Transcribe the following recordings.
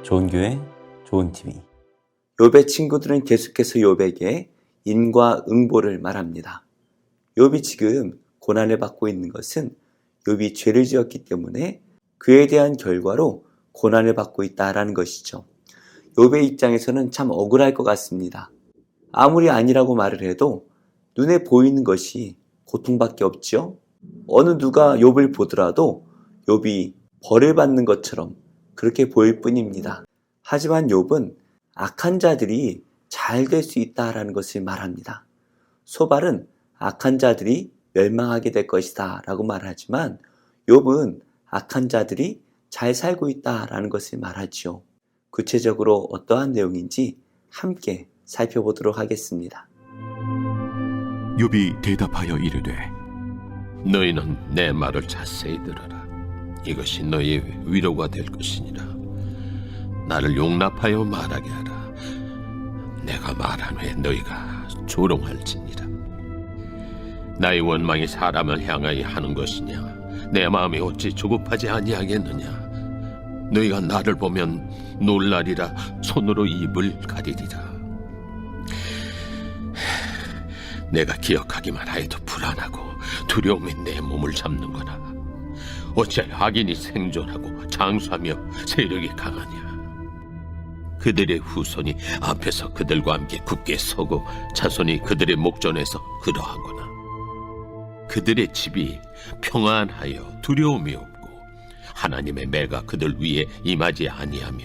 좋은 교회, 좋은 TV. 욥의 친구들은 계속해서 욥에게 인과응보를 말합니다. 욥이 지금 고난을 받고 있는 것은 욥이 죄를 지었기 때문에 그에 대한 결과로 고난을 받고 있다라는 것이죠. 욥의 입장에서는 참 억울할 것 같습니다. 아무리 아니라고 말을 해도 눈에 보이는 것이 고통밖에 없지요. 어느 누가 욥을 보더라도 욥이 벌을 받는 것처럼 그렇게 보일 뿐입니다. 하지만 욥은 악한 자들이 잘 될 수 있다라는 것을 말합니다. 소발은 악한 자들이 멸망하게 될 것이다 라고 말하지만 욥은 악한 자들이 잘 살고 있다라는 것을 말하지요. 구체적으로 어떠한 내용인지 함께 살펴보도록 하겠습니다. 욥이 대답하여 이르되 너희는 내 말을 자세히 들어라. 이것이 너희의 위로가 될 것이니라. 나를 용납하여 말하게 하라. 내가 말한 후에 너희가 조롱할지니라. 나의 원망이 사람을 향하여 하는 것이냐? 내 마음이 어찌 조급하지 아니하겠느냐? 너희가 나를 보면 놀라리라. 손으로 입을 가리리라. 내가 기억하기만 하여도 불안하고 두려움이 내 몸을 잡는거나 어찌하여 악인이 생존하고 장수하며 세력이 강하냐? 그들의 후손이 앞에서 그들과 함께 굳게 서고 자손이 그들의 목전에서 그러하거나 그들의 집이 평안하여 두려움이 없고 하나님의 매가 그들 위에 임하지 아니하며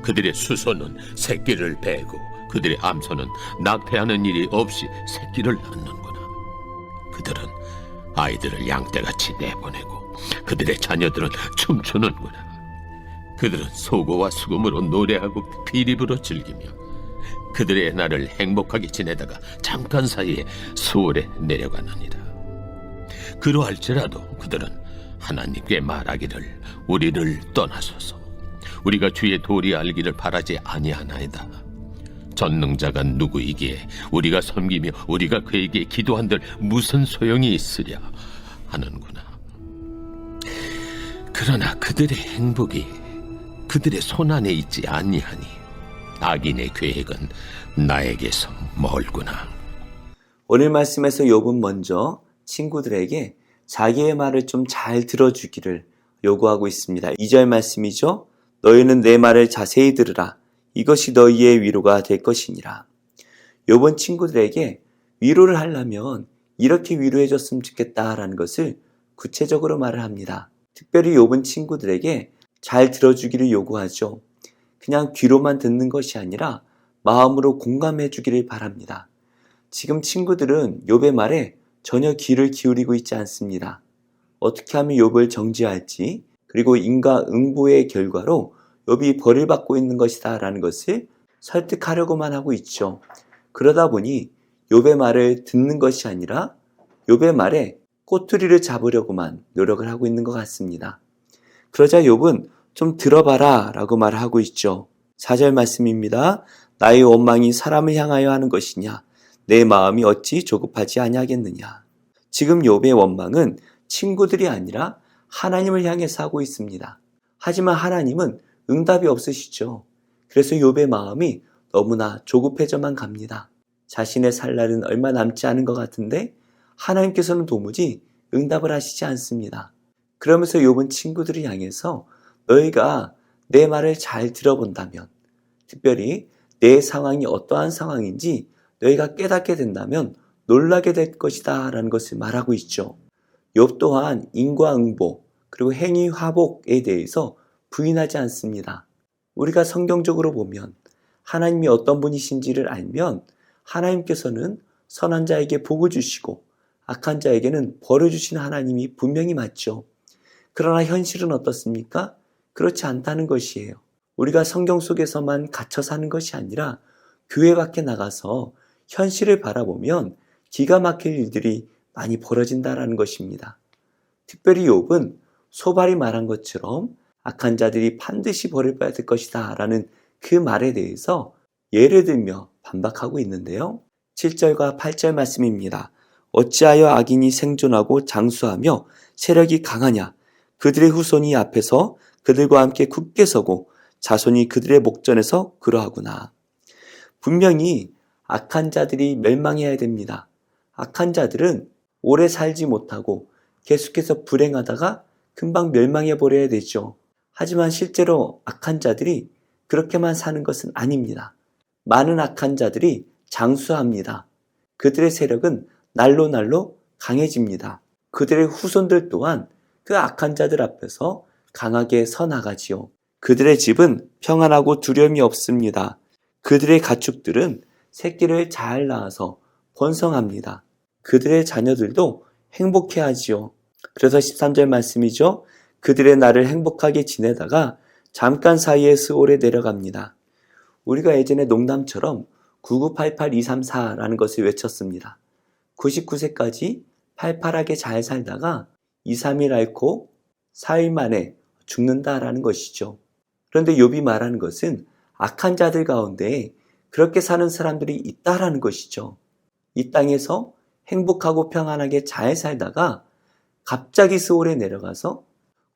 그들의 수손은 새끼를 베고 그들의 암소는 낙태하는 일이 없이 새끼를 낳는구나. 그들은 아이들을 양떼같이 내보내고 그들의 자녀들은 춤추는구나. 그들은 소고와 수금으로 노래하고 비립으로 즐기며 그들의 날을 행복하게 지내다가 잠깐 사이에 수월에 내려가느니라. 그러할지라도 그들은 하나님께 말하기를 우리를 떠나소서. 우리가 주의 도리 알기를 바라지 아니하나이다. 전능자가 누구이기에 우리가 섬기며 우리가 그에게 기도한들 무슨 소용이 있으랴 하는구나. 그러나 그들의 행복이 그들의 손안에 있지 아니하니 악인의 계획은 나에게서 멀구나. 오늘 말씀에서 욥은 먼저 친구들에게 자기의 말을 좀 잘 들어주기를 요구하고 있습니다. 2절 말씀이죠. 너희는 내 말을 자세히 들으라. 이것이 너희의 위로가 될 것이니라. 욥은 친구들에게 위로를 하려면 이렇게 위로해 줬으면 좋겠다라는 것을 구체적으로 말을 합니다. 특별히 욥은 친구들에게 잘 들어주기를 요구하죠. 그냥 귀로만 듣는 것이 아니라 마음으로 공감해 주기를 바랍니다. 지금 친구들은 욥의 말에 전혀 귀를 기울이고 있지 않습니다. 어떻게 하면 욥을 정죄할지 그리고 인과응보의 결과로 욥이 벌을 받고 있는 것이다 라는 것을 설득하려고만 하고 있죠. 그러다 보니 욥의 말을 듣는 것이 아니라 욥의 말에 꼬투리를 잡으려고만 노력을 하고 있는 것 같습니다. 그러자 욥은 좀 들어봐라 라고 말을 하고 있죠. 4절 말씀입니다. 나의 원망이 사람을 향하여 하는 것이냐? 내 마음이 어찌 조급하지 아니하겠느냐? 지금 욥의 원망은 친구들이 아니라 하나님을 향해서 하고 있습니다. 하지만 하나님은 응답이 없으시죠. 그래서 욥의 마음이 너무나 조급해져만 갑니다. 자신의 살 날은 얼마 남지 않은 것 같은데 하나님께서는 도무지 응답을 하시지 않습니다. 그러면서 욥은 친구들을 향해서 너희가 내 말을 잘 들어본다면, 특별히 내 상황이 어떠한 상황인지 너희가 깨닫게 된다면 놀라게 될 것이다 라는 것을 말하고 있죠. 욥 또한 인과응보 그리고 행위화복에 대해서 부인하지 않습니다. 우리가 성경적으로 보면 하나님이 어떤 분이신지를 알면 하나님께서는 선한 자에게 복을 주시고 악한 자에게는 벌을 주시는 하나님이 분명히 맞죠. 그러나 현실은 어떻습니까? 그렇지 않다는 것이에요. 우리가 성경 속에서만 갇혀 사는 것이 아니라 교회 밖에 나가서 현실을 바라보면 기가 막힐 일들이 많이 벌어진다는 것입니다. 특별히 욥은 소발이 말한 것처럼 악한 자들이 반드시 벌을 받을 것이다 라는 그 말에 대해서 예를 들며 반박하고 있는데요. 7절과 8절 말씀입니다. 어찌하여 악인이 생존하고 장수하며 세력이 강하냐? 그들의 후손이 앞에서 그들과 함께 굳게 서고 자손이 그들의 목전에서 그러하구나. 분명히 악한 자들이 멸망해야 됩니다. 악한 자들은 오래 살지 못하고 계속해서 불행하다가 금방 멸망해 버려야 되죠. 하지만 실제로 악한 자들이 그렇게만 사는 것은 아닙니다. 많은 악한 자들이 장수합니다. 그들의 세력은 날로 강해집니다. 그들의 후손들 또한 그 악한 자들 앞에서 강하게 서 나가지요. 그들의 집은 평안하고 두려움이 없습니다. 그들의 가축들은 새끼를 잘 낳아서 번성합니다. 그들의 자녀들도 행복해하지요. 그래서 13절 말씀이죠. 그들의 날을 행복하게 지내다가 잠깐 사이에 스올에 내려갑니다. 우리가 예전에 농담처럼 9988234라는 것을 외쳤습니다. 99세까지 팔팔하게 잘 살다가 2, 3일 앓고 4일 만에 죽는다라는 것이죠. 그런데 욥이 말하는 것은 악한 자들 가운데 그렇게 사는 사람들이 있다라는 것이죠. 이 땅에서 행복하고 평안하게 잘 살다가 갑자기 스올에 내려가서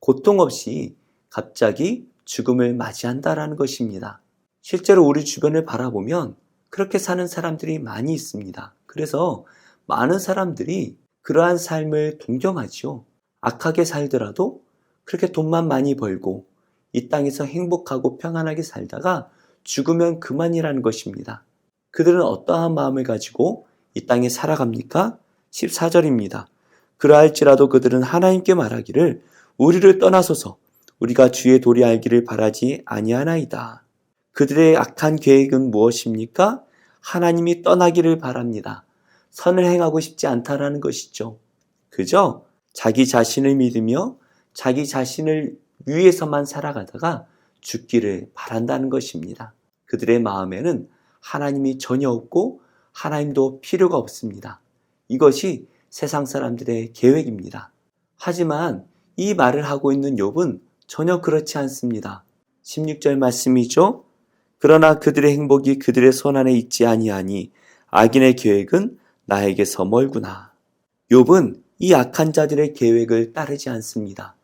고통 없이 갑자기 죽음을 맞이한다라는 것입니다. 실제로 우리 주변을 바라보면 그렇게 사는 사람들이 많이 있습니다. 그래서 많은 사람들이 그러한 삶을 동경하죠. 악하게 살더라도 그렇게 돈만 많이 벌고 이 땅에서 행복하고 평안하게 살다가 죽으면 그만이라는 것입니다. 그들은 어떠한 마음을 가지고 이 땅에 살아갑니까? 14절입니다. 그러할지라도 그들은 하나님께 말하기를 우리를 떠나소서 우리가 주의 도리 알기를 바라지 아니하나이다. 그들의 악한 계획은 무엇입니까? 하나님이 떠나기를 바랍니다. 선을 행하고 싶지 않다라는 것이죠. 그저 자기 자신을 믿으며 자기 자신을 위해서만 살아가다가 죽기를 바란다는 것입니다. 그들의 마음에는 하나님이 전혀 없고 하나님도 필요가 없습니다. 이것이 세상 사람들의 계획입니다. 하지만 이 말을 하고 있는 욥은 전혀 그렇지 않습니다. 16절 말씀이죠. 그러나 그들의 행복이 그들의 손안에 있지 아니하니 악인의 계획은 나에게서 멀구나. 욥은 이 악한 자들의 계획을 따르지 않습니다.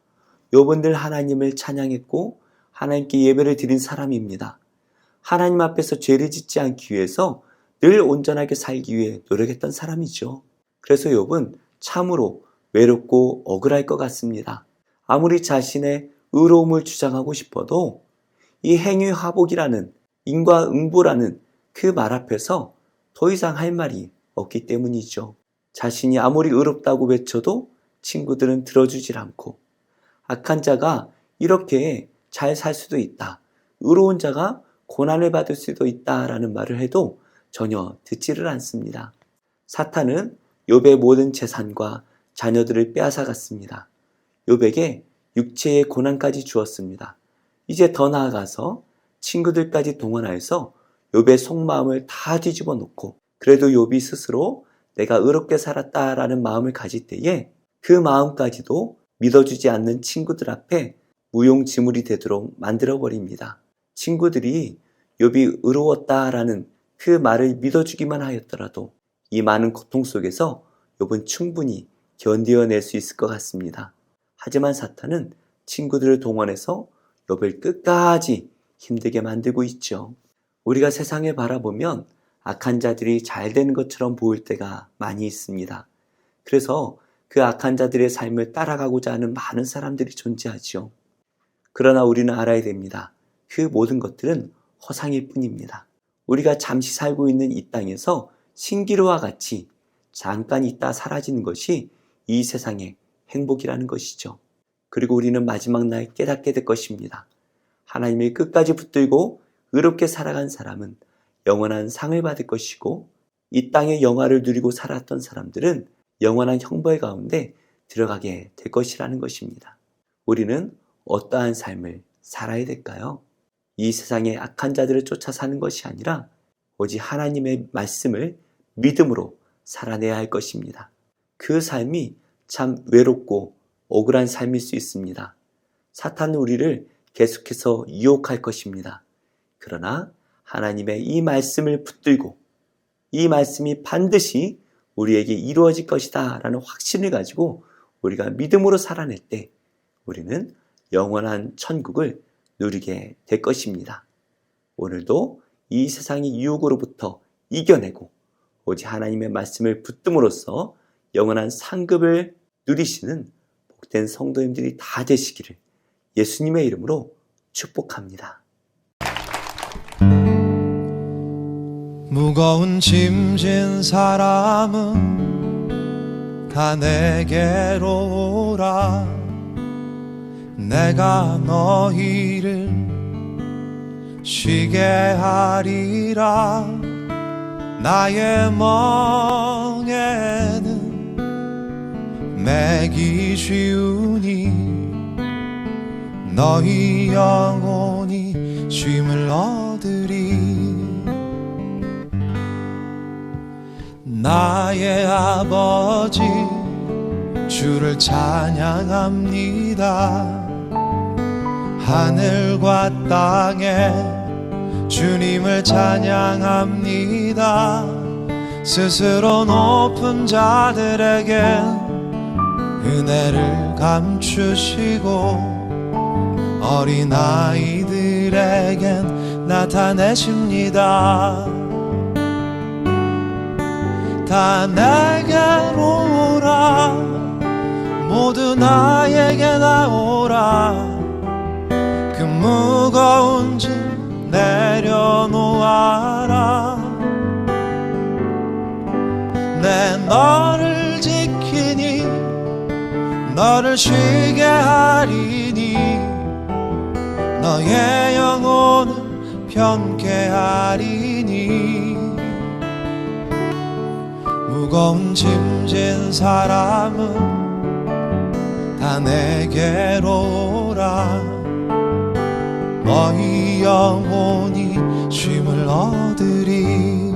욥은 늘 하나님을 찬양했고 하나님께 예배를 드린 사람입니다. 하나님 앞에서 죄를 짓지 않기 위해서 늘 온전하게 살기 위해 노력했던 사람이죠. 그래서 욥은 참으로 외롭고 억울할 것 같습니다. 아무리 자신의 의로움을 주장하고 싶어도 이 행위화복이라는 인과응보라는 그 말 앞에서 더 이상 할 말이 없기 때문이죠. 자신이 아무리 의롭다고 외쳐도 친구들은 들어주질 않고 악한 자가 이렇게 잘 살 수도 있다. 의로운 자가 고난을 받을 수도 있다라는 말을 해도 전혀 듣지를 않습니다. 사탄은 욥의 모든 재산과 자녀들을 빼앗아갔습니다. 욥에게 육체의 고난까지 주었습니다. 이제 더 나아가서 친구들까지 동원하여서 욥의 속마음을 다 뒤집어 놓고 그래도 욥이 스스로 내가 의롭게 살았다라는 마음을 가질 때에 그 마음까지도 믿어주지 않는 친구들 앞에 무용지물이 되도록 만들어버립니다. 친구들이 욥이 의로웠다라는 그 말을 믿어주기만 하였더라도 이 많은 고통 속에서 욥은 충분히 견디어낼 수 있을 것 같습니다. 하지만 사탄은 친구들을 동원해서 욥을 끝까지 힘들게 만들고 있죠. 우리가 세상을 바라보면 악한 자들이 잘 되는 것처럼 보일 때가 많이 있습니다. 그래서 그 악한 자들의 삶을 따라가고자 하는 많은 사람들이 존재하지요. 그러나 우리는 알아야 됩니다. 그 모든 것들은 허상일 뿐입니다. 우리가 잠시 살고 있는 이 땅에서 신기루와 같이 잠깐 있다 사라지는 것이 이 세상의 행복이라는 것이죠. 그리고 우리는 마지막 날 깨닫게 될 것입니다. 하나님을 끝까지 붙들고 의롭게 살아간 사람은 영원한 상을 받을 것이고 이 땅의 영화를 누리고 살았던 사람들은 영원한 형벌 가운데 들어가게 될 것이라는 것입니다. 우리는 어떠한 삶을 살아야 될까요? 이 세상의 악한 자들을 쫓아 사는 것이 아니라 오직 하나님의 말씀을 믿음으로 살아내야 할 것입니다. 그 삶이 참 외롭고 억울한 삶일 수 있습니다. 사탄은 우리를 계속해서 유혹할 것입니다. 그러나 하나님의 이 말씀을 붙들고 이 말씀이 반드시 우리에게 이루어질 것이다 라는 확신을 가지고 우리가 믿음으로 살아낼 때 우리는 영원한 천국을 누리게 될 것입니다. 오늘도 이 세상의 유혹으로부터 이겨내고 오직 하나님의 말씀을 붙듦으로써 영원한 상급을 누리시는 복된 성도님들이 다 되시기를 예수님의 이름으로 축복합니다. 무거운 짐진 사람은 다 내게로 오라. 내가 너희를 쉬게 하리라. 나의 멍에는 매기 쉬우니 너희 영혼이 쉼을 얻으리. 나의 아버지 주를 찬양합니다. 하늘과 땅에 주님을 찬양합니다. 스스로 높은 자들에게 은혜를 감추시고 어린아이들에겐 나타내십니다. 다 내게로 오라. 모두 나에게 나오라. 그 무거운 짐 내려놓아라. 내 너를 지키니 너를 쉬게 하리니 너의 영혼은 편케 하리니. 무거운 짐진 사람은 다 내게로 오라. 너희 영혼이 쉼을 얻으리.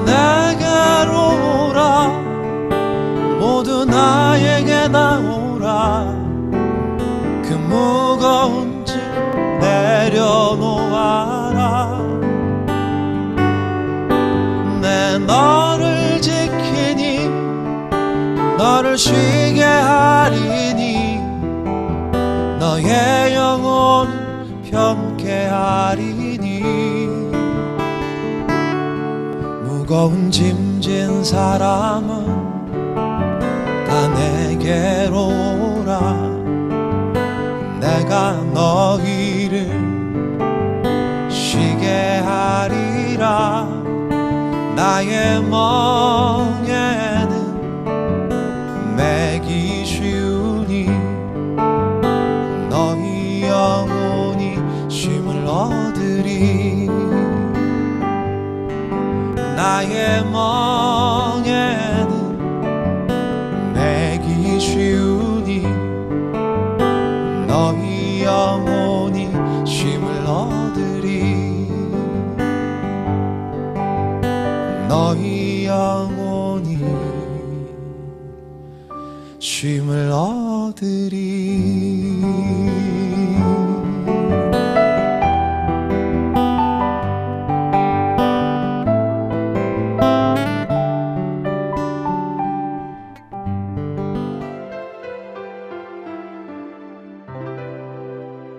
내게로 오라. 모두 나에게 나오라. 그 무거운 짐 내려놓아라. 내 너를 지키니 너를 쉬게 하리니 너의 영혼 편케 하리니. 무거운 짐진 사람은 다 내게로 오라. 내가 너희를 쉬게 하리라. 나의 멍에는 매기 쉬우니 너희 영혼이 쉼을 얻으리. 나의 멍에는 매기 쉬우니 너희 영혼이 쉼을 얻으리. 너희 영혼이 쉼을 얻으리.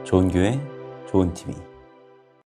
좋은 교회, 좋은 TV.